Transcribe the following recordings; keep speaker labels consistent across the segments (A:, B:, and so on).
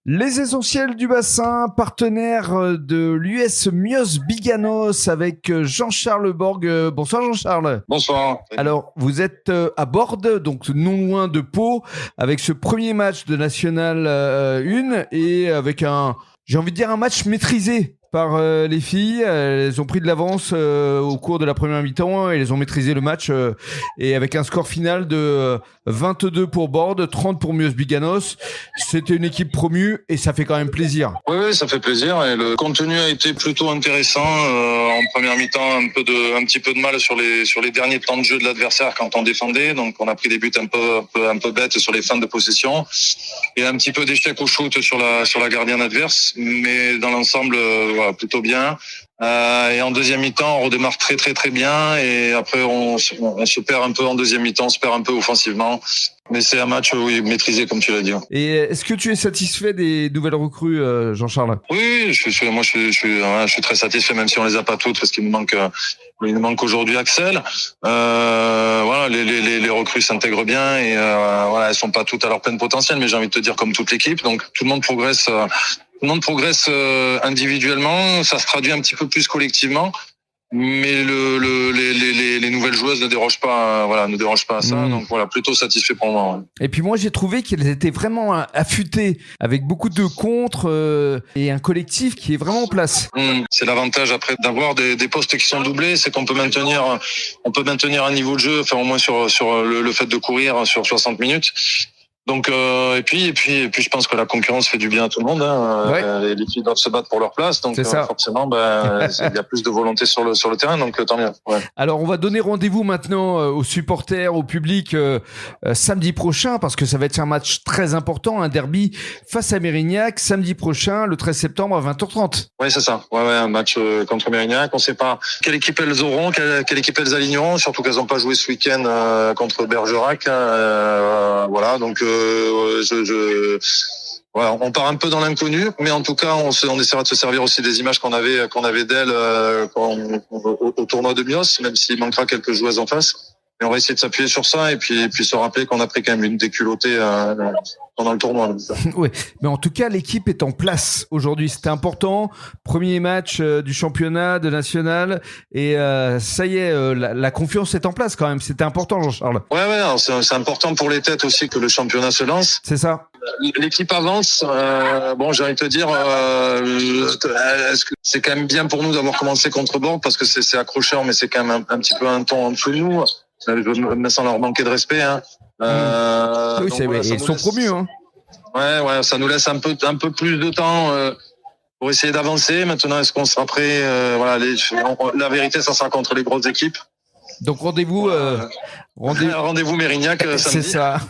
A: Les essentiels du bassin, partenaire de l'US Mios Biganos avec Jean-Charles Borg. Bonsoir Jean-Charles.
B: Bonsoir.
A: Alors, vous êtes à Bordes, donc non loin de Pau, avec ce premier match de National 1 et avec j'ai envie de dire un match maîtrisé par les filles. Elles ont pris de l'avance au cours de la première mi-temps et elles ont maîtrisé le match et avec un score final de 22 pour Bordes, 30 pour Mios Biganos. C'était une équipe promue et ça fait quand même plaisir.
B: Oui, ça fait plaisir et le contenu a été plutôt intéressant. En première mi-temps, un petit peu de mal sur les derniers temps de jeu de l'adversaire quand on défendait. Donc on a pris des buts un peu bêtes sur les fins de possession et un petit peu d'échec au shoot sur la gardienne adverse. Mais dans l'ensemble, plutôt bien. Et en deuxième mi-temps, on redémarre très bien et après on se perd un peu en deuxième mi-temps, on se perd un peu offensivement. Mais c'est un match maîtrisé comme tu l'as dit.
A: Et est-ce que tu es satisfait des nouvelles recrues, Jean-Charles ?
B: Oui, je suis très satisfait, même si on les a pas toutes parce qu'il nous manque aujourd'hui Axel. Les recrues s'intègrent bien et elles sont pas toutes à leur plein potentiel, mais j'ai envie de te dire comme toute l'équipe. Donc tout le monde progresse. Tout le monde progresse individuellement, ça se traduit un petit peu plus collectivement, mais les nouvelles joueuses ne dérogent pas à ça. Donc plutôt satisfait pour moi.
A: Et puis moi j'ai trouvé qu'elles étaient vraiment affûtées avec beaucoup de contres et un collectif qui est vraiment en place.
B: C'est l'avantage après d'avoir des postes qui sont doublés, c'est qu'on peut maintenir un niveau de jeu, enfin au moins sur le fait de courir sur 60 minutes. Donc et puis je pense que la concurrence fait du bien à tout le monde. Les filles doivent se battre pour leur place, donc forcément il y a plus de volonté sur le terrain, donc tant mieux. Ouais.
A: Alors on va donner rendez-vous maintenant aux supporters, au public samedi prochain parce que ça va être un match très important, un derby face à Mérignac samedi prochain, le 13 septembre à 20h30.
B: Oui, c'est ça. Un match contre Mérignac. On ne sait pas quelle équipe elles auront, quelle équipe elles aligneront, surtout qu'elles n'ont pas joué ce week-end contre Bergerac. Donc. On part un peu dans l'inconnu, mais en tout cas, on essaiera de se servir aussi des images qu'on avait d'elles au tournoi de Mios, même s'il manquera quelques joueuses en face. Mais on va essayer de s'appuyer sur ça et puis se rappeler qu'on a pris quand même une déculottée pendant le tournoi.
A: Oui, mais en tout cas, l'équipe est en place aujourd'hui. C'était important. Premier match du championnat de national et ça y est, la confiance est en place quand même. C'était important, Jean-Charles.
B: Ouais, c'est important pour les têtes aussi que le championnat se lance.
A: C'est ça.
B: L'équipe avance. J'ai envie de te dire, est-ce que c'est quand même bien pour nous d'avoir commencé contre Bordeaux parce que c'est accrocheur, mais c'est quand même un petit peu un ton en dessous de nous. Je sans leur manquer de respect.
A: Ils sont promus.
B: Ouais, ça nous laisse un peu plus de temps pour essayer d'avancer. Maintenant, est-ce qu'on sera prêt la vérité, ça sera contre les grosses équipes.
A: Donc rendez-vous
B: Mérignac samedi.
A: C'est ça.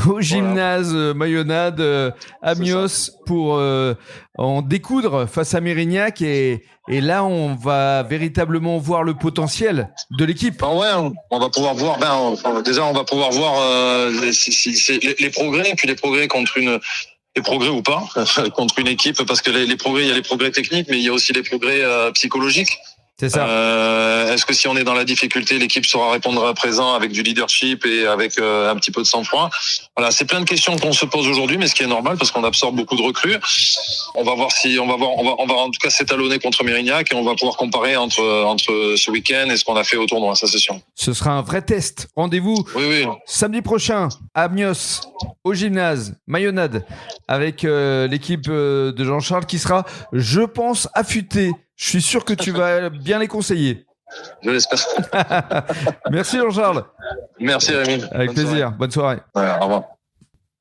A: Au gymnase Mayonnade à Mios pour en découdre face à Mérignac et là on va véritablement voir le potentiel de l'équipe.
B: On va pouvoir voir on va pouvoir voir les progrès et puis les progrès les progrès ou pas contre une équipe parce que les progrès, il y a les progrès techniques mais il y a aussi les progrès psychologiques.
A: C'est ça.
B: Est-ce que si on est dans la difficulté, l'équipe saura répondre à présent avec du leadership et avec un petit peu de sang-froid? Voilà, c'est plein de questions qu'on se pose aujourd'hui, mais ce qui est normal parce qu'on absorbe beaucoup de recrues. On va voir on va en tout cas s'étalonner contre Mérignac et on va pouvoir comparer entre ce week-end et ce qu'on a fait au tournoi, ça c'est sûr.
A: Ce sera un vrai test. Rendez-vous samedi prochain à Mios, au gymnase Mayonnade, avec l'équipe de Jean-Charles qui sera, je pense, affûtée. Je suis sûr que tu vas bien les conseiller.
B: Je l'espère.
A: Merci Jean-Charles.
B: Merci Rémi.
A: Avec plaisir. Bonne soirée.
B: Au revoir.